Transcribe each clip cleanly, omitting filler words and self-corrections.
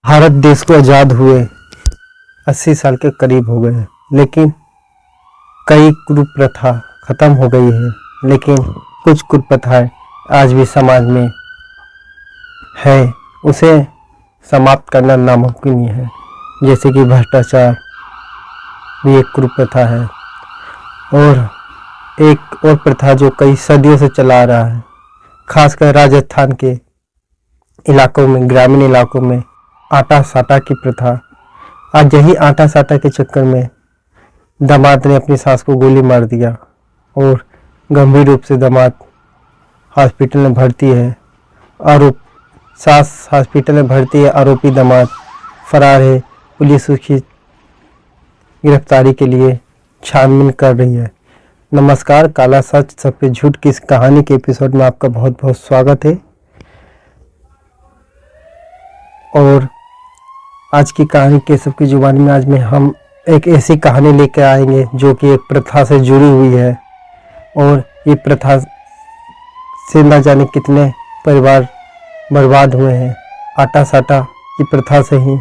भारत देश को आज़ाद हुए 80 साल के करीब हो गए हैं, लेकिन कई कुप्रथा खत्म हो गई है। लेकिन कुछ कुप्रथाएं आज भी समाज में है, उसे समाप्त करना नामुमकिन ही है। जैसे कि भ्रष्टाचार भी एक कुप्रथा है, और एक और प्रथा जो कई सदियों से चला आ रहा है, खासकर राजस्थान के इलाकों में, ग्रामीण इलाकों में आटा साटा की प्रथा। आज यही आटा साटा के चक्कर में दामाद ने अपनी सास को गोली मार दिया और गंभीर रूप से दामाद हॉस्पिटल में भर्ती है। सास हॉस्पिटल में भर्ती है, आरोपी दामाद फरार है। पुलिस उसकी गिरफ्तारी के लिए छानबीन कर रही है। नमस्कार, काला सच सब पे झूठ की इस कहानी के एपिसोड में आपका बहुत बहुत स्वागत है। और आज की कहानी के सबकी जुबानी में आज में हम एक ऐसी कहानी लेकर आएंगे जो कि एक प्रथा से जुड़ी हुई है, और ये प्रथा से न जाने कितने परिवार बर्बाद हुए हैं। आटा साटा की प्रथा से ही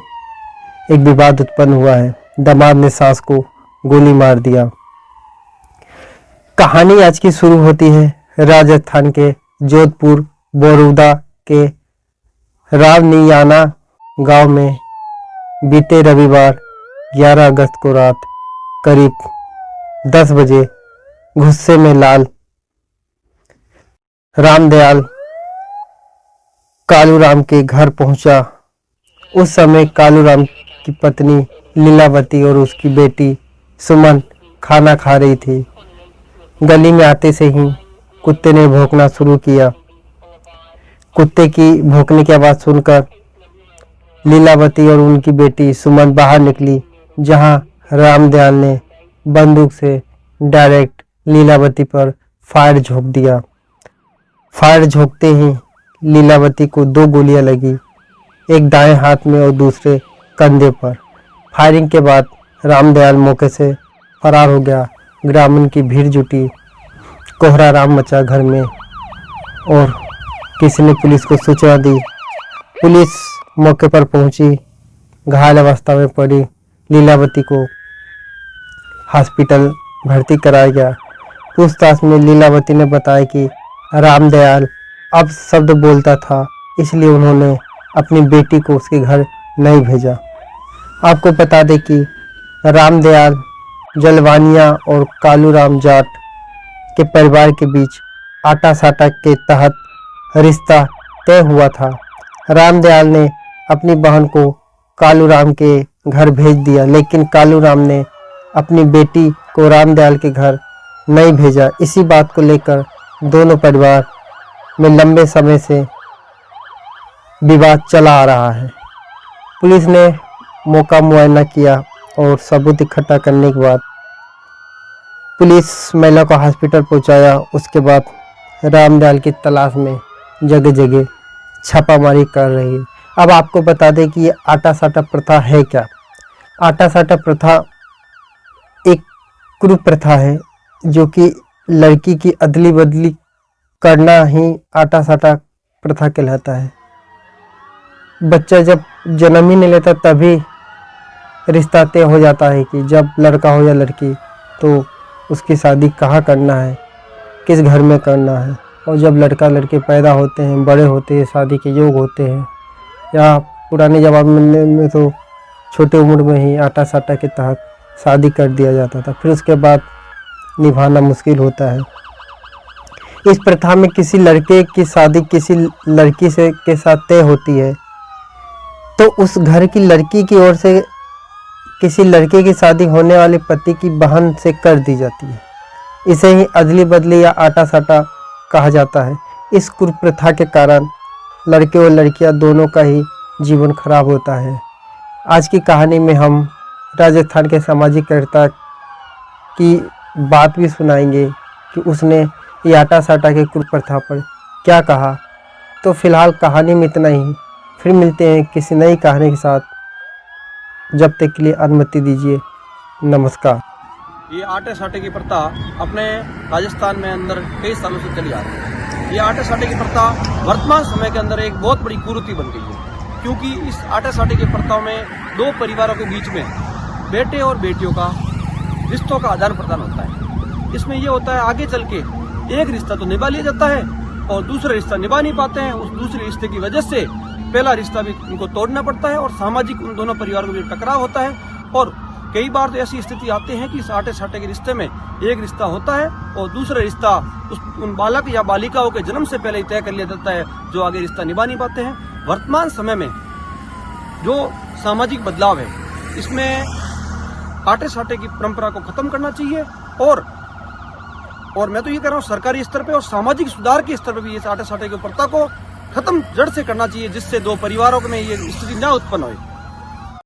एक विवाद उत्पन्न हुआ है। दामाद ने सास को गोली मार दिया। कहानी आज की शुरू होती है राजस्थान के जोधपुर बड़ौदा के रावनियाना गांव में। बीते रविवार 11 अगस्त को रात करीब 10 बजे गुस्से में लाल रामदयाल कालूराम के घर पहुंचा। उस समय कालूराम की पत्नी लीलावती और उसकी बेटी सुमन खाना खा रही थी। गली में आते से ही कुत्ते ने भौंकना शुरू किया। कुत्ते की भौंकने की आवाज़ सुनकर लीलावती और उनकी बेटी सुमन बाहर निकली, जहां रामदयाल ने बंदूक से डायरेक्ट लीलावती पर फायर झोंक दिया। फायर झोंकते ही लीलावती को 2 गोलियां लगी, एक दाएं हाथ में और दूसरे कंधे पर। फायरिंग के बाद रामदयाल मौके से फरार हो गया। ग्रामीण की भीड़ जुटी, कोहरा राम मचा घर में, और किसी ने पुलिस को सूचना दी। पुलिस मौके पर पहुंची। घायल अवस्था में पड़ी लीलावती को हॉस्पिटल भर्ती कराया गया। पूछताछ में लीलावती ने बताया कि रामदयाल अब शब्द बोलता था, इसलिए उन्होंने अपनी बेटी को उसके घर नहीं भेजा। आपको बता दें कि रामदयाल जलवानिया और कालूराम जाट के परिवार के बीच आटा साटा के तहत रिश्ता तय हुआ था। रामदयाल ने अपनी बहन को कालूराम के घर भेज दिया, लेकिन कालूराम ने अपनी बेटी को रामदयाल के घर नहीं भेजा। इसी बात को लेकर दोनों परिवार में लंबे समय से विवाद चला आ रहा है। पुलिस ने मौका मुआयना किया और सबूत इकट्ठा करने के बाद पुलिस महिला को हॉस्पिटल पहुंचाया। उसके बाद रामदयाल की तलाश में जगह जगह छापामारी कर रही है। अब आपको बता दें कि ये आटा साटा प्रथा है क्या। आटा साटा प्रथा एक कुप्रथा है, जो कि लड़की की अदली बदली करना ही आटा साटा प्रथा कहलाता है। बच्चा जब जन्म ही नहीं लेता तभी रिश्ता तय हो जाता है कि जब लड़का हो या लड़की तो उसकी शादी कहाँ करना है, किस घर में करना है। और जब लड़का लड़के पैदा होते हैं, बड़े होते हैं, शादी के योग होते हैं, या पुराने ज़माने में तो छोटे उम्र में ही आटा साटा के तहत शादी कर दिया जाता था, फिर उसके बाद निभाना मुश्किल होता है। इस प्रथा में किसी लड़के की शादी किसी लड़की से के साथ तय होती है, तो उस घर की लड़की की ओर से किसी लड़के की शादी होने वाले पति की बहन से कर दी जाती है। इसे ही अदली बदली या आटा साटा कहा जाता है। इस कुप्रथा के कारण लड़के और लड़कियां दोनों का ही जीवन खराब होता है। आज की कहानी में हम राजस्थान के सामाजिक कार्यकर्ता की बात भी सुनाएंगे कि उसने ये आटा साटा के कुप्रथा पर क्या कहा। तो फिलहाल कहानी में इतना ही, फिर मिलते हैं किसी नई कहानी के साथ। जब तक के लिए अनुमति दीजिए, नमस्कार। ये आटे साटे की प्रथा अपने राजस्थान में अंदर कई सालों से चली आ रही है। ये आटे साटे की प्रथा वर्तमान समय के अंदर एक बहुत बड़ी कुरीति बन गई है। क्योंकि इस आटे साटे की प्रथाओं में दो परिवारों के बीच में बेटे और बेटियों का रिश्तों का आदान प्रदान होता है। इसमें यह होता है आगे चल के एक रिश्ता तो निभा लिया जाता है और दूसरा रिश्ता निभा नहीं पाते हैं। उस दूसरे रिश्ते की वजह से पहला रिश्ता भी उनको तोड़ना पड़ता है और सामाजिक उन दोनों परिवारों के बीच टकराव होता है। और कई बार तो ऐसी स्थिति आती है कि इस आटे साटे के रिश्ते में एक रिश्ता होता है और दूसरा रिश्ता उन बालक या बालिकाओं के जन्म से पहले ही तय कर लिया जाता है, जो आगे रिश्ता निभा नहीं पाते हैं। वर्तमान समय में जो सामाजिक बदलाव है, इसमें आटे साटे की परंपरा को खत्म करना चाहिए और मैं तो ये कह रहा हूँ सरकारी स्तर पे और सामाजिक सुधार के स्तर पे भी इस आटे साटे की प्रथा को खत्म जड़ से करना चाहिए, जिससे दो परिवारों में ये स्थिति न उत्पन्न हो।